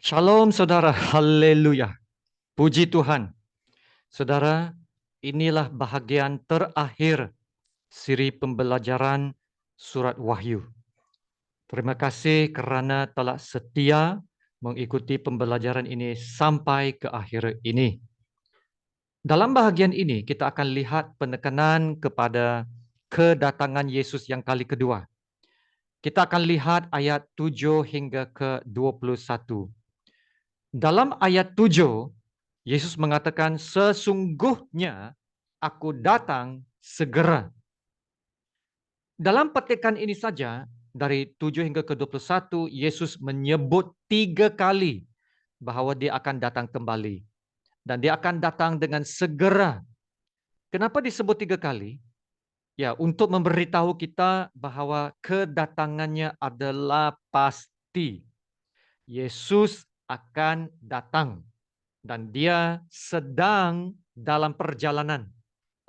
Shalom saudara, haleluya. Puji Tuhan. Saudara, inilah bahagian terakhir siri pembelajaran surat Wahyu. Terima kasih kerana telah setia mengikuti pembelajaran ini sampai ke akhir ini. Dalam bahagian ini kita akan lihat penekanan kepada kedatangan Yesus yang kali kedua. Kita akan lihat ayat 7 hingga ke 21. Dalam ayat 7, Yesus mengatakan, sesungguhnya aku datang segera. Dalam petikan ini saja, dari 7 hingga ke 21, Yesus menyebut 3 kali bahwa dia akan datang kembali. Dan dia akan datang dengan segera. Kenapa disebut 3 kali? Ya, untuk memberitahu kita bahwa kedatangannya adalah pasti. Yesus akan datang. Dan dia sedang dalam perjalanan.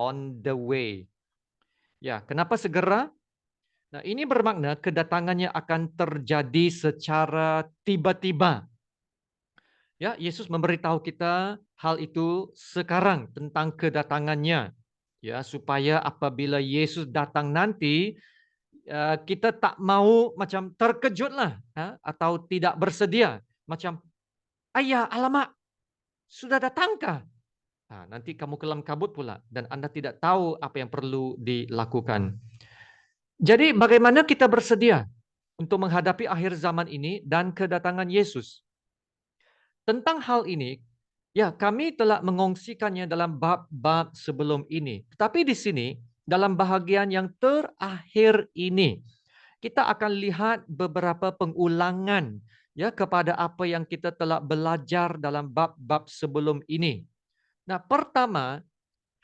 On the way. Ya, kenapa segera? Nah, ini bermakna kedatangannya akan terjadi secara tiba-tiba. Ya, Yesus memberitahu kita hal itu sekarang tentang kedatangannya. Ya, supaya apabila Yesus datang nanti, kita tak mau macam terkejutlah, atau tidak bersedia. Macam, ayah, alamak, sudah datangkah? Nah, nanti kamu kelam kabut pula dan Anda tidak tahu apa yang perlu dilakukan. Jadi bagaimana kita bersedia untuk menghadapi akhir zaman ini dan kedatangan Yesus? Tentang hal ini, ya kami telah mengongsikannya dalam bab-bab sebelum ini. Tetapi di sini, dalam bahagian yang terakhir ini, kita akan lihat beberapa pengulangan ya kepada apa yang kita telah belajar dalam bab-bab sebelum ini. Nah, pertama,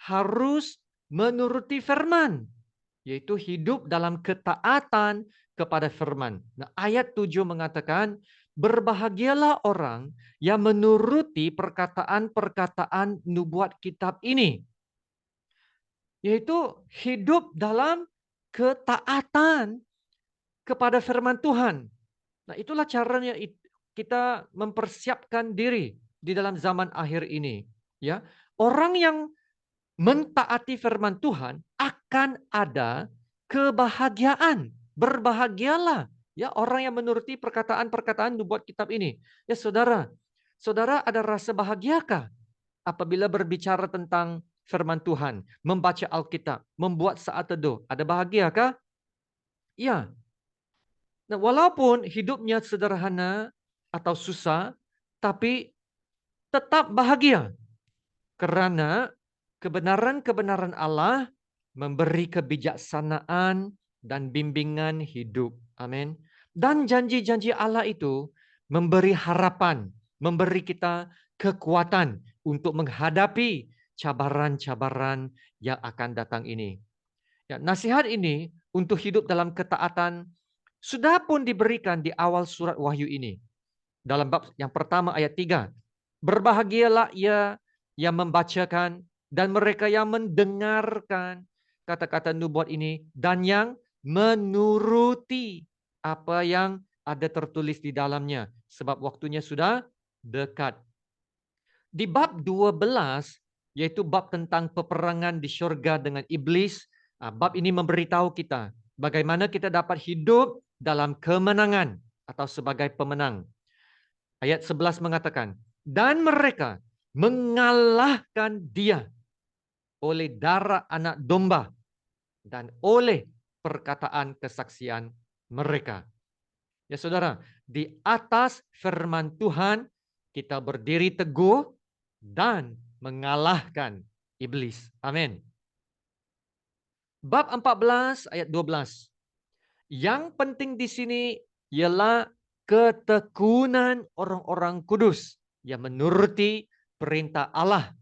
harus menuruti firman, yaitu hidup dalam ketaatan kepada firman. Nah, ayat 7 mengatakan, berbahagialah orang yang menuruti perkataan-perkataan nubuat kitab ini. Yaitu hidup dalam ketaatan kepada firman Tuhan. Nah, itulah caranya kita mempersiapkan diri di dalam zaman akhir ini. Ya, orang yang mentaati firman Tuhan akan ada kebahagiaan. Berbahagialah ya orang yang menuruti perkataan-perkataan nubuat kitab ini. Ya saudara, saudara ada rasa bahagiakah apabila berbicara tentang firman Tuhan, membaca Alkitab, membuat saat teduh? Ada bahagiakah? Ya. Nah, walaupun hidupnya sederhana atau susah, tapi tetap bahagia. Karena kebenaran-kebenaran Allah memberi kebijaksanaan dan bimbingan hidup. Amin. Dan janji-janji Allah itu memberi harapan, memberi kita kekuatan untuk menghadapi cabaran-cabaran yang akan datang ini. Ya, nasihat ini untuk hidup dalam ketaatan sudah pun diberikan di awal surat Wahyu ini. Dalam bab yang pertama ayat 3. Berbahagialah ia yang membacakan dan mereka yang mendengarkan kata-kata nubuat ini dan yang menuruti apa yang ada tertulis di dalamnya. Sebab waktunya sudah dekat. Di bab 12, yaitu bab tentang peperangan di syurga dengan iblis, bab ini memberitahu kita bagaimana kita dapat hidup dalam kemenangan atau sebagai pemenang. Ayat 11 mengatakan, dan mereka mengalahkan dia oleh darah anak domba dan oleh perkataan kesaksian mereka. Ya saudara, di atas firman Tuhan kita berdiri teguh dan mengalahkan iblis. Amin. Bab 14 ayat 12. Yang penting di sini ialah ketekunan orang-orang kudus yang menuruti perintah Allah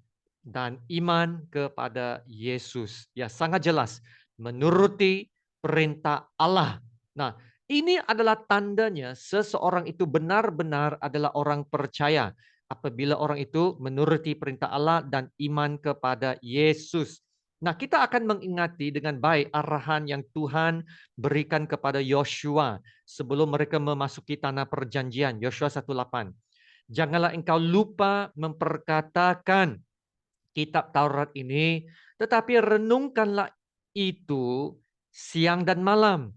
dan iman kepada Yesus. Ya, sangat jelas menuruti perintah Allah. Nah, ini adalah tandanya seseorang itu benar-benar adalah orang percaya apabila orang itu menuruti perintah Allah dan iman kepada Yesus. Nah, kita akan mengingati dengan baik arahan yang Tuhan berikan kepada Yosua sebelum mereka memasuki tanah perjanjian. Yosua 1:8. Janganlah engkau lupa memperkatakan kitab Taurat ini, tetapi renungkanlah itu siang dan malam,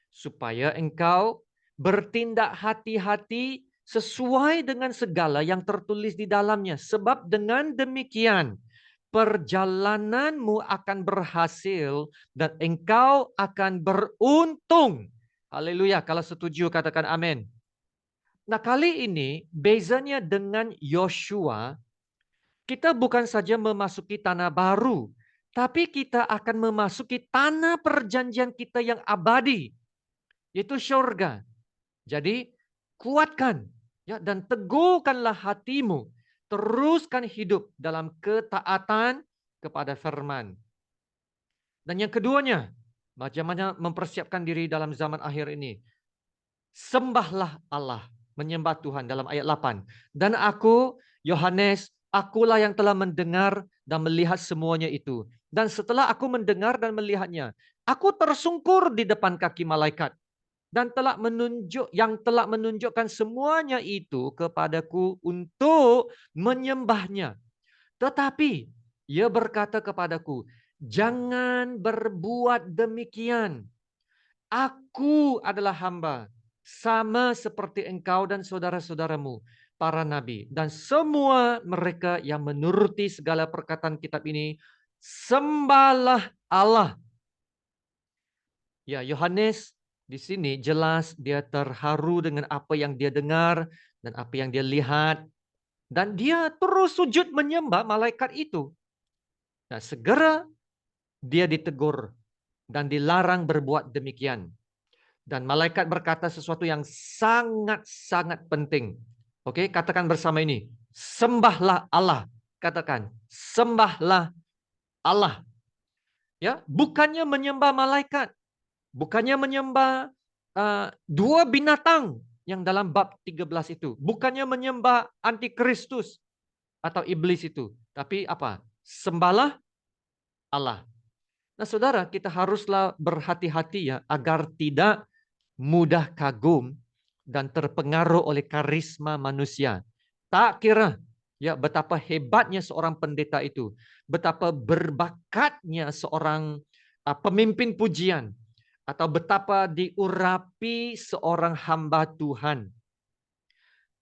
supaya engkau bertindak hati-hati sesuai dengan segala yang tertulis di dalamnya. Sebab dengan demikian perjalananmu akan berhasil dan engkau akan beruntung. Haleluya, kalau setuju katakan amin. Nah, kali ini bezanya dengan Yosua, kita bukan saja memasuki tanah baru, tapi kita akan memasuki tanah perjanjian kita yang abadi, yaitu surga. Jadi kuatkan ya dan teguhkanlah hatimu, teruskan hidup dalam ketaatan kepada firman. Dan yang keduanya, bagaimana mempersiapkan diri dalam zaman akhir ini. Sembahlah Allah, menyembah Tuhan dalam ayat 8. Dan aku, Yohanes, akulah yang telah mendengar dan melihat semuanya itu. Dan setelah aku mendengar dan melihatnya, aku tersungkur di depan kaki malaikat dan telah menunjukkan semuanya itu kepadaku untuk menyembahnya. Tetapi ia berkata kepadaku, jangan berbuat demikian. Aku adalah hamba, sama seperti engkau dan saudara-saudaramu, para nabi. Dan semua mereka yang menuruti segala perkataan kitab ini, sembahlah Allah. Ya, Yohanes di sini jelas dia terharu dengan apa yang dia dengar dan apa yang dia lihat. Dan dia terus sujud menyembah malaikat itu. Nah, segera dia ditegur dan dilarang berbuat demikian. Dan malaikat berkata sesuatu yang sangat-sangat penting. Oke, katakan bersama ini. Sembahlah Allah. Katakan, sembahlah Allah. Ya, bukannya menyembah malaikat, bukannya menyembah dua binatang yang dalam bab 13 itu, bukannya menyembah antikristus atau iblis itu, tapi apa? Sembahlah Allah. Nah, saudara, kita haruslah berhati-hati ya agar tidak mudah kagum dan terpengaruh oleh karisma manusia. Tak kira ya betapa hebatnya seorang pendeta itu, betapa berbakatnya seorang pemimpin pujian, atau betapa diurapi seorang hamba Tuhan.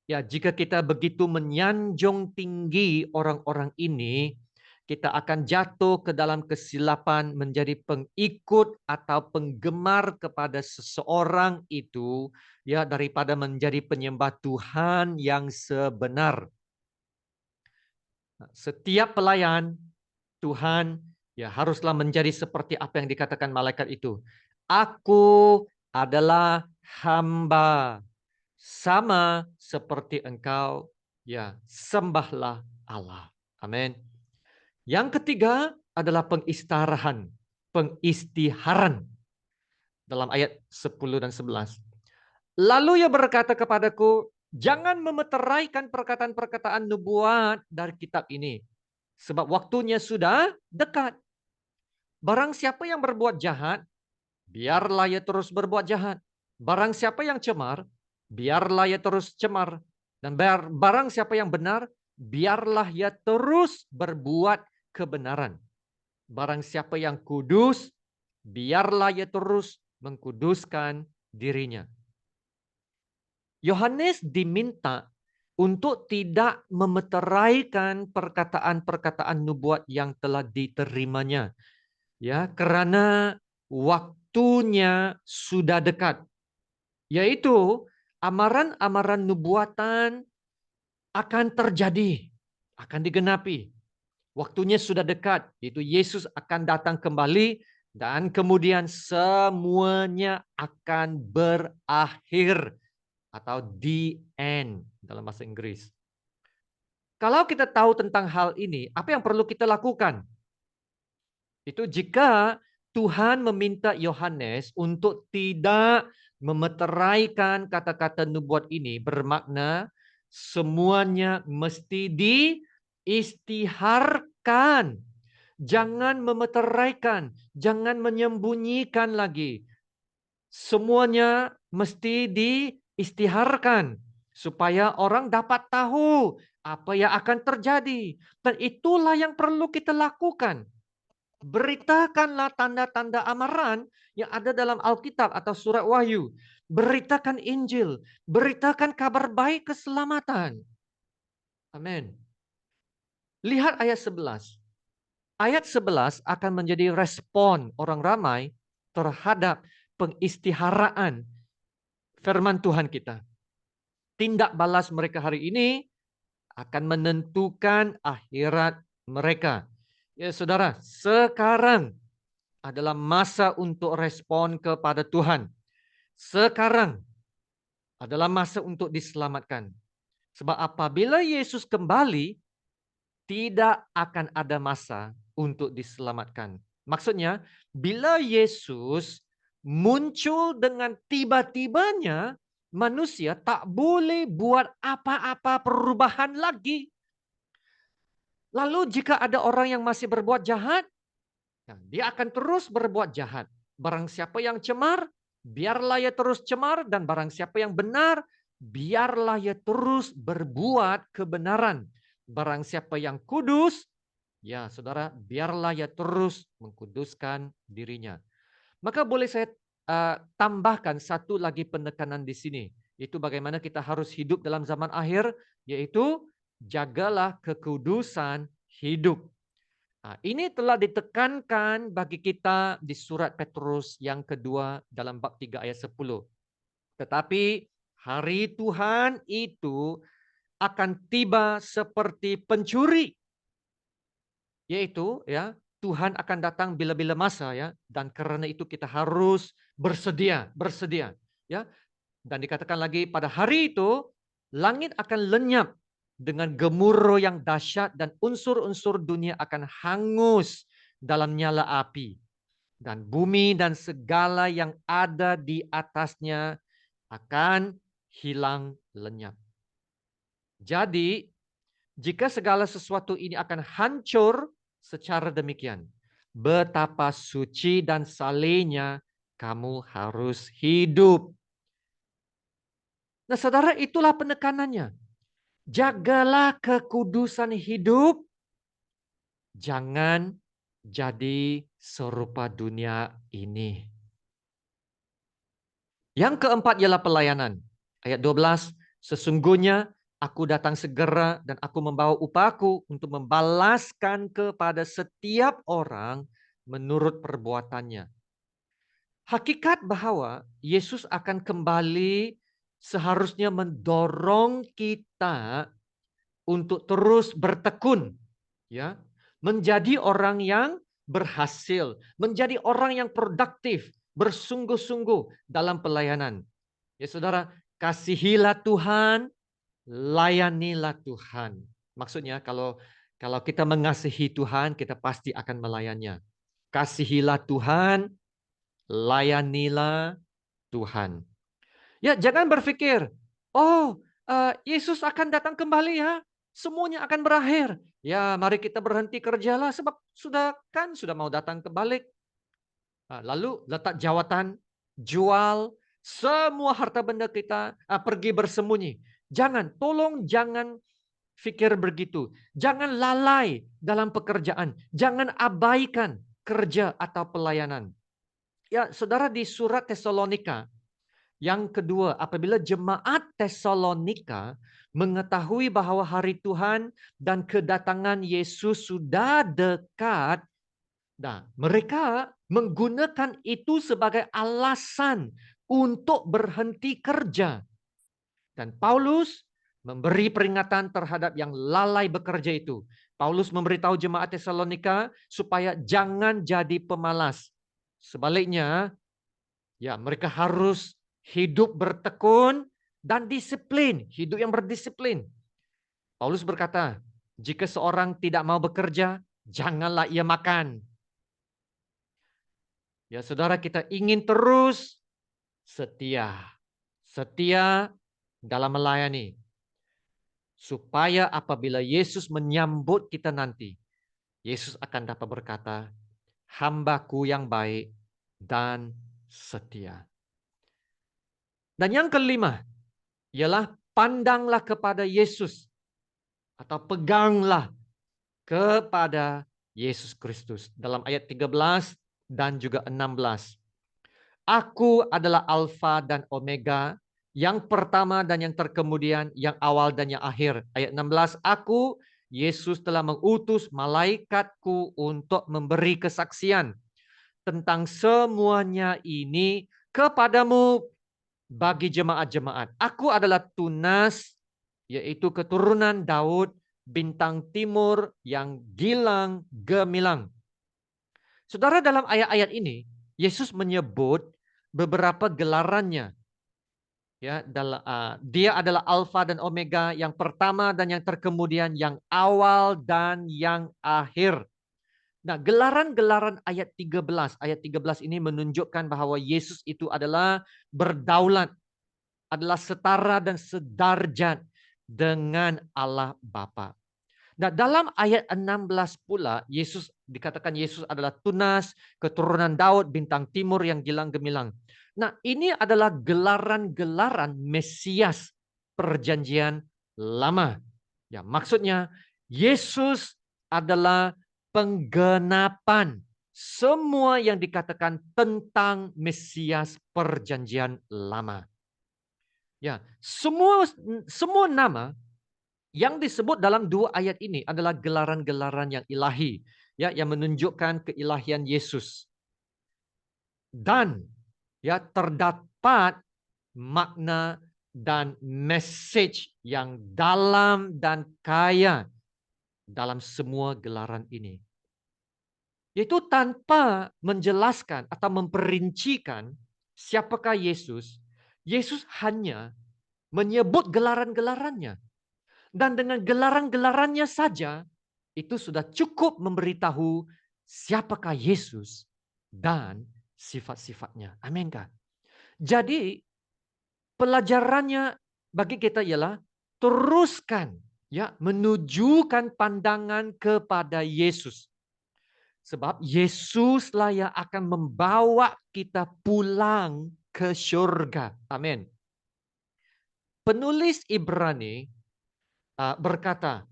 Ya, jika kita begitu menyanjung tinggi orang-orang ini, kita akan jatuh ke dalam kesilapan menjadi pengikut atau penggemar kepada seseorang itu, ya, daripada menjadi penyembah Tuhan yang sebenar. Setiap pelayan Tuhan ya haruslah menjadi seperti apa yang dikatakan malaikat itu. Aku adalah hamba, sama seperti engkau, ya sembahlah Allah. Amin. Yang ketiga adalah pengistiharan dalam ayat 10 dan 11. Lalu ia berkata kepadaku, jangan memeteraikan perkataan-perkataan nubuat dari kitab ini, sebab waktunya sudah dekat. Barang siapa yang berbuat jahat, biarlah ia terus berbuat jahat. Barang siapa yang cemar, biarlah ia terus cemar. Dan barang siapa yang benar, biarlah ia terus berbuat kebenaran. Barang siapa yang kudus, biarlah ia terus mengkuduskan dirinya. Yohanes diminta untuk tidak memeteraikan perkataan-perkataan nubuat yang telah diterimanya. Ya, karena waktunya sudah dekat. Yaitu amaran-amaran nubuatan akan terjadi, akan digenapi. Waktunya sudah dekat, yaitu Yesus akan datang kembali dan kemudian semuanya akan berakhir atau the end dalam bahasa Inggris. Kalau kita tahu tentang hal ini, apa yang perlu kita lakukan? Itu jika Tuhan meminta Yohanes untuk tidak memeteraikan kata-kata nubuat ini, bermakna semuanya mesti diistiharkan. Jangan memeteraikan, jangan menyembunyikan lagi. Semuanya mesti diistiharkan supaya orang dapat tahu apa yang akan terjadi. Dan itulah yang perlu kita lakukan. Beritakanlah tanda-tanda amaran yang ada dalam Alkitab atau surat Wahyu. Beritakan Injil, beritakan kabar baik keselamatan. Amin. Lihat ayat 11. Ayat 11 akan menjadi respon orang ramai terhadap pengistiharaan firman Tuhan kita. Tindak balas mereka hari ini akan menentukan akhirat mereka. Ya saudara, sekarang adalah masa untuk respon kepada Tuhan. Sekarang adalah masa untuk diselamatkan. Sebab apabila Yesus kembali, tidak akan ada masa untuk diselamatkan. Maksudnya, bila Yesus muncul dengan tiba-tibanya, manusia tak boleh buat apa-apa perubahan lagi. Lalu jika ada orang yang masih berbuat jahat, dia akan terus berbuat jahat. Barang siapa yang cemar, biarlah ia terus cemar. Dan barang siapa yang benar, biarlah ia terus berbuat kebenaran. Barang siapa yang kudus, ya saudara, biarlah ia terus mengkuduskan dirinya. Maka boleh saya tambahkan satu lagi penekanan di sini. Itu bagaimana kita harus hidup dalam zaman akhir, yaitu jagalah kekudusan hidup. Nah, ini telah ditekankan bagi kita di surat Petrus yang kedua dalam bab 3 ayat 10. Tetapi hari Tuhan itu akan tiba seperti pencuri. Yaitu ya, Tuhan akan datang bila-bila masa ya, dan karena itu kita harus bersedia ya. Dan dikatakan lagi pada hari itu langit akan lenyap dengan gemuruh yang dahsyat dan unsur-unsur dunia akan hangus dalam nyala api. Dan bumi dan segala yang ada di atasnya akan hilang lenyap. Jadi, jika segala sesuatu ini akan hancur secara demikian, betapa suci dan salehnya kamu harus hidup. Nah, saudara, itulah penekanannya. Jagalah kekudusan hidup, jangan jadi serupa dunia ini. Yang keempat ialah pelayanan. Ayat 12, sesungguhnya aku datang segera dan aku membawa upahku untuk membalaskan kepada setiap orang menurut perbuatannya. Hakikat bahwa Yesus akan kembali seharusnya mendorong kita untuk terus bertekun, ya, menjadi orang yang berhasil, menjadi orang yang produktif, bersungguh-sungguh dalam pelayanan. Ya saudara, kasihilah Tuhan, layanilah Tuhan. Maksudnya kalau kita mengasihi Tuhan, kita pasti akan melayannya. Kasihilah Tuhan, layanilah Tuhan. Ya, jangan berpikir, oh, Yesus akan datang kembali ya, semuanya akan berakhir. Ya, mari kita berhenti kerjalah sebab sudah mau datang kembali. Lalu letak jawatan, jual semua harta benda kita, pergi bersembunyi. Tolong jangan pikir begitu. Jangan lalai dalam pekerjaan. Jangan abaikan kerja atau pelayanan. Ya, saudara, di surat Tesalonika yang kedua, apabila jemaat Tesalonika mengetahui bahwa hari Tuhan dan kedatangan Yesus sudah dekat, nah, mereka menggunakan itu sebagai alasan untuk berhenti kerja. Dan Paulus memberi peringatan terhadap yang lalai bekerja itu. Paulus memberitahu jemaat Tesalonika supaya jangan jadi pemalas. Sebaliknya, ya mereka harus hidup bertekun dan disiplin, hidup yang berdisiplin. Paulus berkata, jika seorang tidak mau bekerja, janganlah ia makan. Ya saudara, kita ingin terus setia dalam melayani. Supaya apabila Yesus menyambut kita nanti, Yesus akan dapat berkata, hambaku yang baik dan setia. Dan yang kelima, ialah pandanglah kepada Yesus atau peganglah kepada Yesus Kristus. Dalam ayat 13 dan juga 16. Aku adalah Alfa dan Omega, yang pertama dan yang terkemudian, yang awal dan yang akhir. Ayat 16, aku, Yesus, telah mengutus malaikatku untuk memberi kesaksian tentang semuanya ini kepadamu bagi jemaat-jemaat. Aku adalah tunas, yaitu keturunan Daud, bintang timur yang gilang gemilang. Saudara, dalam ayat-ayat ini, Yesus menyebut beberapa gelarannya. Ya, dia adalah Alfa dan Omega, yang pertama dan yang terkemudian, yang awal dan yang akhir. Nah, gelaran-gelaran ayat 13 ini menunjukkan bahwa Yesus itu adalah berdaulat, adalah setara dan sedarjat dengan Allah Bapa. Nah, dalam ayat 16 pula, dikatakan Yesus adalah tunas, keturunan Daud, bintang timur yang gilang gemilang. Nah, ini adalah gelaran-gelaran Mesias perjanjian lama. Ya, maksudnya Yesus adalah penggenapan semua yang dikatakan tentang Mesias perjanjian lama. Ya, semua nama yang disebut dalam dua ayat ini adalah gelaran-gelaran yang ilahi, ya, yang menunjukkan keilahian Yesus. Dan ya, terdapat makna dan message yang dalam dan kaya dalam semua gelaran ini. Yaitu tanpa menjelaskan atau memperincikan siapakah Yesus, Yesus hanya menyebut gelaran-gelarannya. Dan dengan gelaran-gelarannya saja, itu sudah cukup memberitahu siapakah Yesus dan sifat-sifatnya. Amin kah? Jadi pelajarannya bagi kita ialah teruskan, ya, menunjukkan pandangan kepada Yesus. Sebab Yesuslah yang akan membawa kita pulang ke surga. Amin. Penulis Ibrani berkata,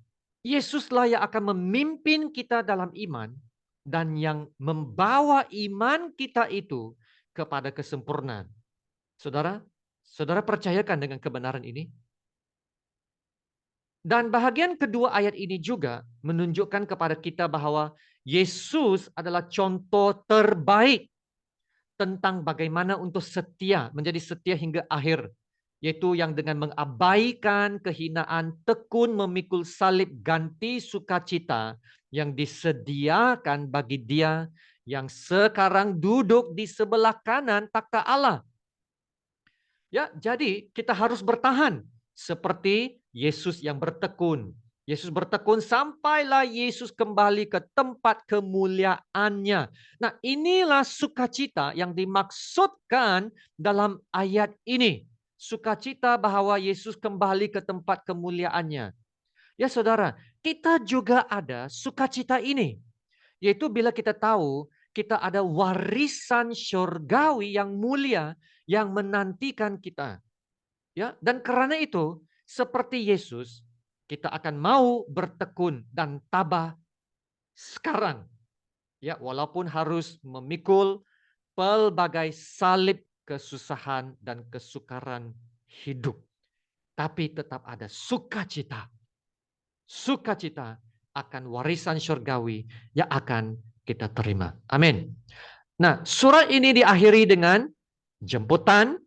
Yesuslah yang akan memimpin kita dalam iman dan yang membawa iman kita itu kepada kesempurnaan. Saudara percayakan dengan kebenaran ini? Dan bahagian kedua ayat ini juga menunjukkan kepada kita bahwa Yesus adalah contoh terbaik tentang bagaimana untuk setia, menjadi setia hingga akhir. Yaitu yang dengan mengabaikan kehinaan, tekun memikul salib ganti sukacita yang disediakan bagi dia yang sekarang duduk di sebelah kanan takhta Allah. Ya, jadi kita harus bertahan seperti Yesus yang bertekun. Yesus bertekun sampailah Yesus kembali ke tempat kemuliaannya. Nah, inilah sukacita yang dimaksudkan dalam ayat ini. Sukacita bahwa Yesus kembali ke tempat kemuliaannya. Ya saudara, kita juga ada sukacita ini. Yaitu bila kita tahu kita ada warisan syurgawi yang mulia yang menantikan kita. Ya, dan karena itu seperti Yesus kita akan mau bertekun dan tabah sekarang. Ya, walaupun harus memikul pelbagai salib kesusahan dan kesukaran hidup. Tapi tetap ada sukacita. Sukacita akan warisan syurgawi yang akan kita terima. Amin. Nah, surat ini diakhiri dengan jemputan,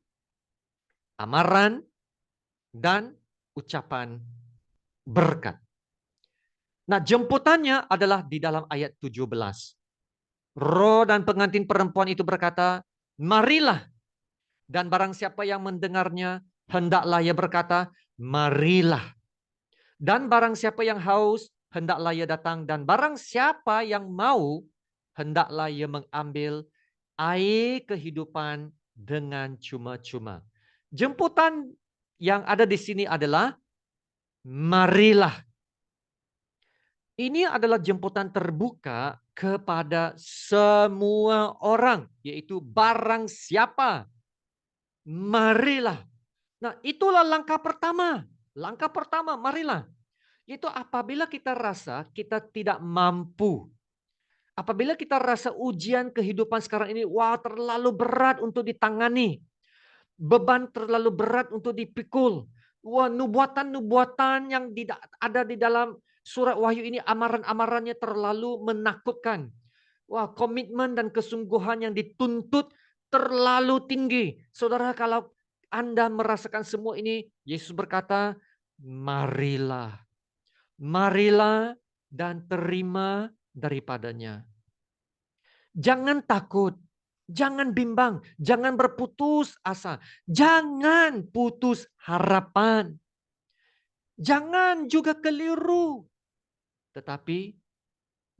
amaran, dan ucapan berkat. Nah, jemputannya adalah di dalam ayat 17. Roh dan pengantin perempuan itu berkata, marilah. Dan barang siapa yang mendengarnya, hendaklah ia berkata, marilah. Dan barang siapa yang haus, hendaklah ia datang. Dan barang siapa yang mau, hendaklah ia mengambil air kehidupan dengan cuma-cuma. Jemputan yang ada di sini adalah marilah. Ini adalah jemputan terbuka kepada semua orang, yaitu barang siapa. Marilah. Nah, itulah langkah pertama. Langkah pertama, marilah. Itu apabila kita rasa kita tidak mampu. Apabila kita rasa ujian kehidupan sekarang ini, wah terlalu berat untuk ditangani. Beban terlalu berat untuk dipikul. Wah, nubuatan-nubuatan yang ada di dalam surat Wahyu ini, amaran-amarannya terlalu menakutkan. Wah, komitmen dan kesungguhan yang dituntut terlalu tinggi. Saudara, kalau Anda merasakan semua ini, Yesus berkata, marilah. Marilah dan terima daripadanya. Jangan takut. Jangan bimbang, jangan berputus asa, jangan putus harapan, jangan juga keliru. Tetapi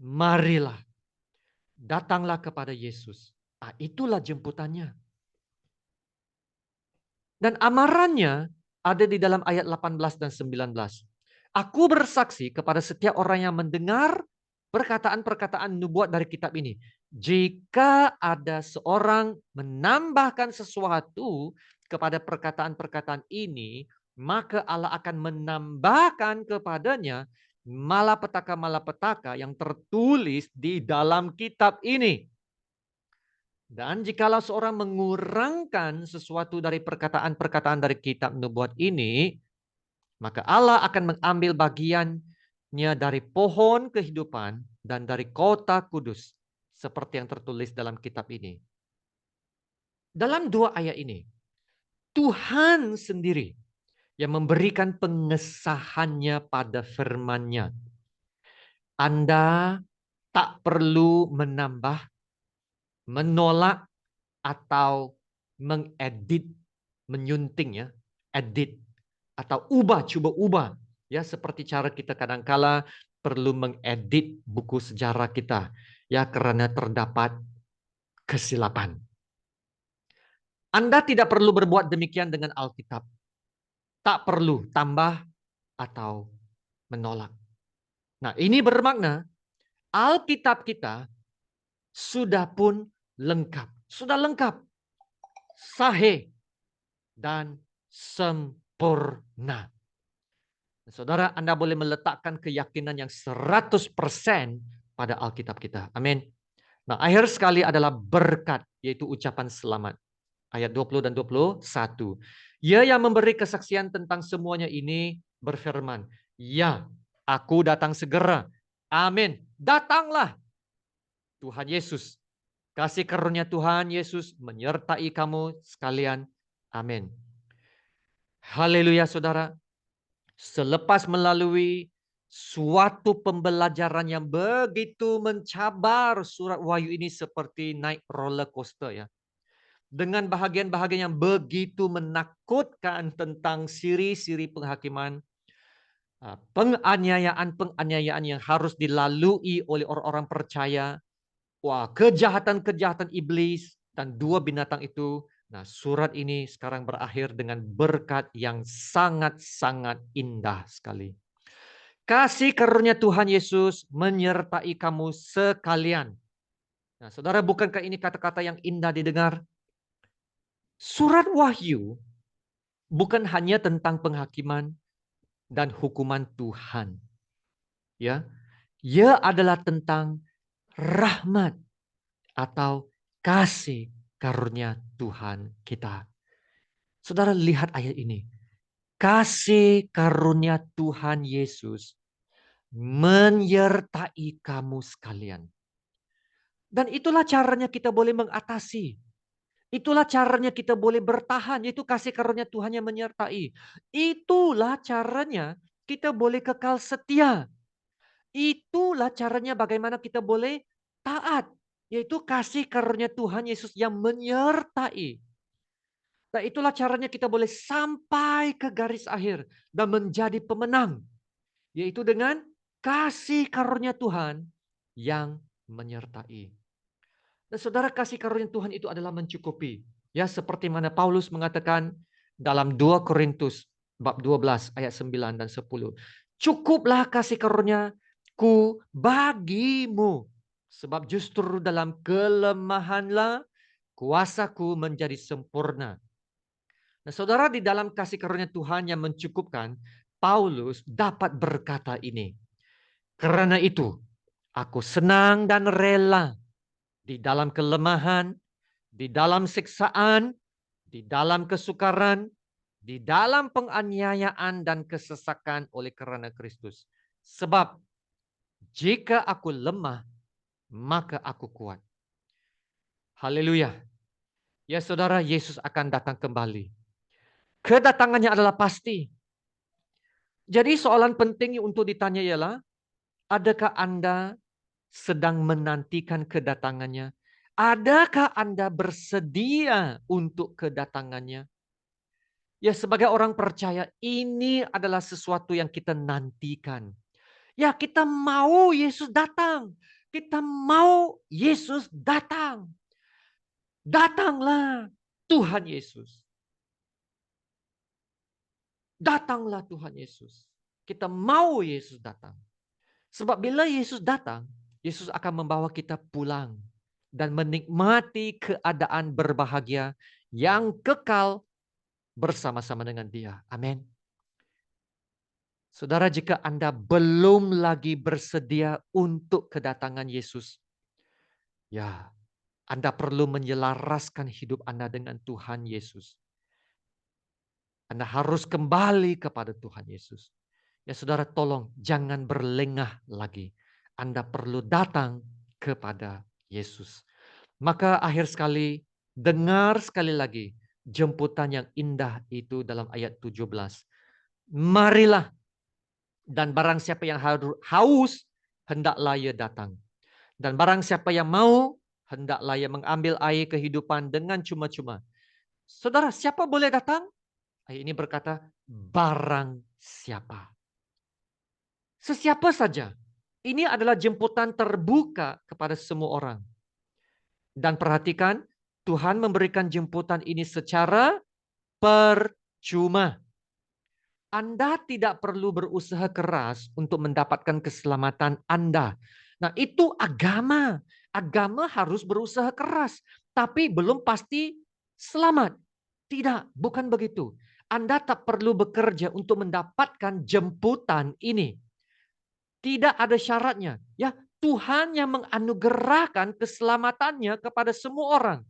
marilah, datanglah kepada Yesus. Itulah jemputannya. Dan amarannya ada di dalam ayat 18 dan 19. Aku bersaksi kepada setiap orang yang mendengar perkataan-perkataan nubuat dari kitab ini. Jika ada seorang menambahkan sesuatu kepada perkataan-perkataan ini, maka Allah akan menambahkan kepadanya malapetaka-malapetaka yang tertulis di dalam kitab ini. Dan jikalau seorang mengurangkan sesuatu dari perkataan-perkataan dari kitab nubuat ini, maka Allah akan mengambil bagiannya dari pohon kehidupan dan dari kota kudus. Seperti yang tertulis dalam kitab ini. Dalam dua ayat ini, Tuhan sendiri yang memberikan pengesahannya pada firman-Nya. Anda tak perlu menambah, menolak, atau mengedit, menyunting ya, edit atau coba ubah ya, seperti cara kita kadangkala perlu mengedit buku sejarah kita ya karena terdapat kesilapan. Anda tidak perlu berbuat demikian dengan Alkitab. Tak perlu tambah atau menolak. Nah, ini bermakna Alkitab kita sudah pun lengkap. Sudah lengkap. Sahih dan sempurna. Saudara, Anda boleh meletakkan keyakinan yang 100% pada Alkitab kita. Amin. Nah, akhir sekali adalah berkat, yaitu ucapan selamat. Ayat 20 dan 21. Ia yang memberi kesaksian tentang semuanya ini berfirman, ya, aku datang segera. Amin. Datanglah Tuhan Yesus. Kasih karunia Tuhan Yesus menyertai kamu sekalian. Amin. Haleluya saudara. Selepas melalui suatu pembelajaran yang begitu mencabar, surat Wahyu ini seperti naik roller coaster ya. Dengan bahagian-bahagian yang begitu menakutkan tentang siri-siri penghakiman, penganiayaan yang harus dilalui oleh orang-orang percaya, wah, kejahatan-kejahatan iblis dan dua binatang itu. Nah, surat ini sekarang berakhir dengan berkat yang sangat-sangat indah sekali. Kasih karunia Tuhan Yesus menyertai kamu sekalian. Nah, saudara, bukankah ini kata-kata yang indah didengar? Surat Wahyu bukan hanya tentang penghakiman dan hukuman Tuhan. Ya, ia adalah tentang rahmat atau kasih karunia Tuhan kita. Saudara, lihat ayat ini. Kasih karunia Tuhan Yesus menyertai kamu sekalian. Dan itulah caranya kita boleh mengatasi. Itulah caranya kita boleh bertahan. Yaitu kasih karunia Tuhan yang menyertai. Itulah caranya kita boleh kekal setia. Itulah caranya bagaimana kita boleh taat. Yaitu kasih karunia Tuhan Yesus yang menyertai. Nah, itulah caranya kita boleh sampai ke garis akhir dan menjadi pemenang. Yaitu dengan kasih karunia Tuhan yang menyertai. Dan saudara, kasih karunia Tuhan itu adalah mencukupi. Ya, seperti mana Paulus mengatakan dalam 2 Korintus bab 12 ayat 9 dan 10. Cukuplah kasih karuniaku bagimu. Sebab justru dalam kelemahanlah kuasaku menjadi sempurna. Nah, saudara, di dalam kasih karunia Tuhan yang mencukupkan, Paulus dapat berkata ini. Karena itu, aku senang dan rela di dalam kelemahan, di dalam siksaan, di dalam kesukaran, di dalam penganiayaan dan kesesakan oleh karena Kristus. Sebab jika aku lemah, maka aku kuat. Haleluya. Ya saudara, Yesus akan datang kembali. Kedatangannya adalah pasti. Jadi soalan penting untuk ditanya ialah, adakah Anda sedang menantikan kedatangannya? Adakah Anda bersedia untuk kedatangannya? Ya, sebagai orang percaya, ini adalah sesuatu yang kita nantikan. Ya, kita mau Yesus datang. Kita mau Yesus datang. Datanglah Tuhan Yesus. Datanglah Tuhan Yesus. Kita mau Yesus datang. Sebab bila Yesus datang, Yesus akan membawa kita pulang dan menikmati keadaan berbahagia yang kekal bersama-sama dengan Dia. Amin. Saudara, jika Anda belum lagi bersedia untuk kedatangan Yesus, ya, Anda perlu menyelaraskan hidup Anda dengan Tuhan Yesus. Anda harus kembali kepada Tuhan Yesus. Ya saudara, tolong jangan berlengah lagi. Anda perlu datang kepada Yesus. Maka akhir sekali, dengar sekali lagi jemputan yang indah itu dalam ayat 17. Marilah, dan barang siapa yang haus, hendaklah ia datang. Dan barang siapa yang mau, hendaklah ia mengambil air kehidupan dengan cuma-cuma. Saudara, siapa boleh datang? Ayat ini berkata, barang siapa. Sesiapa saja. Ini adalah jemputan terbuka kepada semua orang. Dan perhatikan, Tuhan memberikan jemputan ini secara percuma. Anda tidak perlu berusaha keras untuk mendapatkan keselamatan Anda. Nah, itu agama. Agama harus berusaha keras, tapi belum pasti selamat. Tidak, bukan begitu. Anda tak perlu bekerja untuk mendapatkan jemputan ini. Tidak ada syaratnya. Ya, Tuhan yang menganugerahkan keselamatannya kepada semua orang.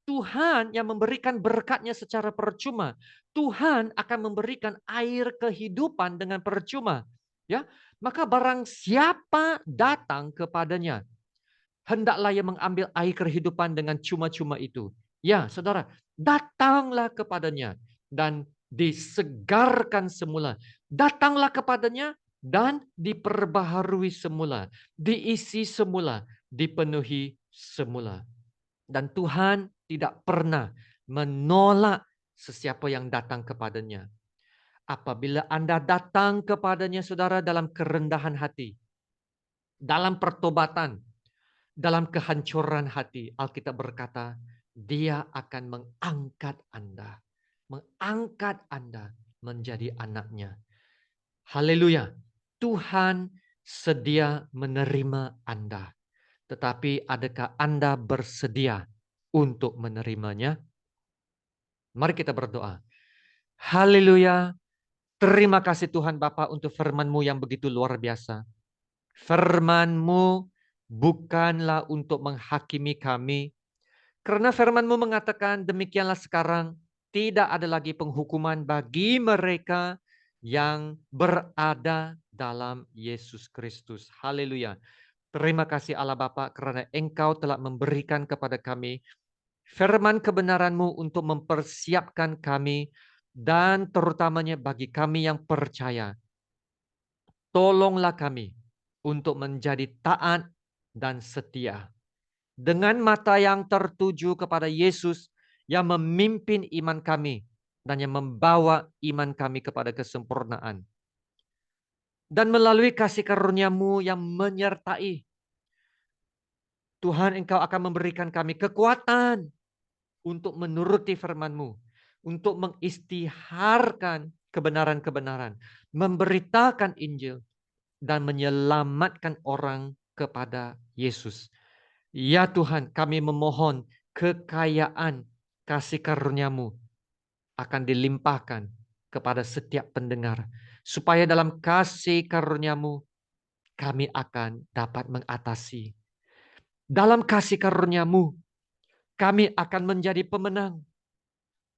Tuhan yang memberikan berkatnya secara percuma. Tuhan akan memberikan air kehidupan dengan percuma. Ya, maka barang siapa datang kepadanya, hendaklah ia mengambil air kehidupan dengan cuma-cuma itu. Ya, saudara, datanglah kepadanya dan disegarkan semula. Datanglah kepadanya dan diperbaharui semula, diisi semula, dipenuhi semula. Dan Tuhan tidak pernah menolak sesiapa yang datang kepadanya. Apabila Anda datang kepadanya, saudara, dalam kerendahan hati, dalam pertobatan, dalam kehancuran hati, Alkitab berkata, Dia akan mengangkat Anda menjadi anaknya. Haleluya. Tuhan sedia menerima Anda. Tetapi adakah Anda bersedia untuk menerimanya? Mari kita berdoa. Haleluya. Terima kasih Tuhan Bapa untuk firman-Mu yang begitu luar biasa. Firman-Mu bukanlah untuk menghakimi kami. Karena firman-Mu mengatakan demikianlah sekarang tidak ada lagi penghukuman bagi mereka yang berada dalam Yesus Kristus. Haleluya. Terima kasih Allah Bapa karena Engkau telah memberikan kepada kami firman kebenaran-Mu untuk mempersiapkan kami dan terutamanya bagi kami yang percaya. Tolonglah kami untuk menjadi taat dan setia. Dengan mata yang tertuju kepada Yesus yang memimpin iman kami dan yang membawa iman kami kepada kesempurnaan. Dan melalui kasih karunia-Mu yang menyertai, Tuhan, Engkau akan memberikan kami kekuatan untuk menuruti firman-Mu, untuk mengistiharkan kebenaran-kebenaran, memberitakan Injil, dan menyelamatkan orang kepada Yesus. Ya Tuhan, kami memohon kekayaan kasih karunia-Mu akan dilimpahkan kepada setiap pendengar. Supaya dalam kasih karunia-Mu kami akan dapat mengatasi. Dalam kasih karunia-Mu kami akan menjadi pemenang.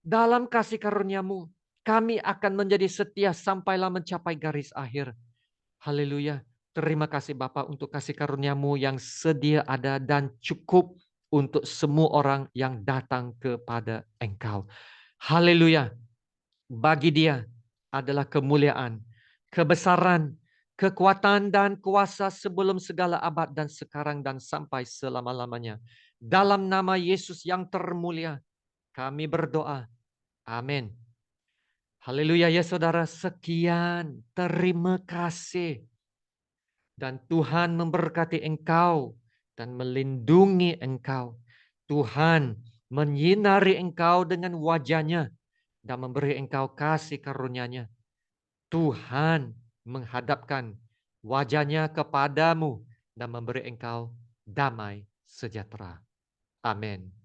Dalam kasih karunia-Mu kami akan menjadi setia sampailah mencapai garis akhir. Haleluya. Terima kasih Bapa untuk kasih karunia-Mu yang sedia ada dan cukup untuk semua orang yang datang kepada Engkau. Haleluya. Bagi Dia adalah kemuliaan, kebesaran, kekuatan dan kuasa sebelum segala abad dan sekarang dan sampai selama-lamanya. Dalam nama Yesus yang termulia, kami berdoa. Amin. Haleluya ya saudara, sekian. Terima kasih. Dan Tuhan memberkati engkau dan melindungi engkau. Tuhan menyinari engkau dengan wajah-Nya dan memberi engkau kasih karunia-Nya. Tuhan menghadapkan wajah-Nya kepadamu dan memberi engkau damai sejahtera. Amin.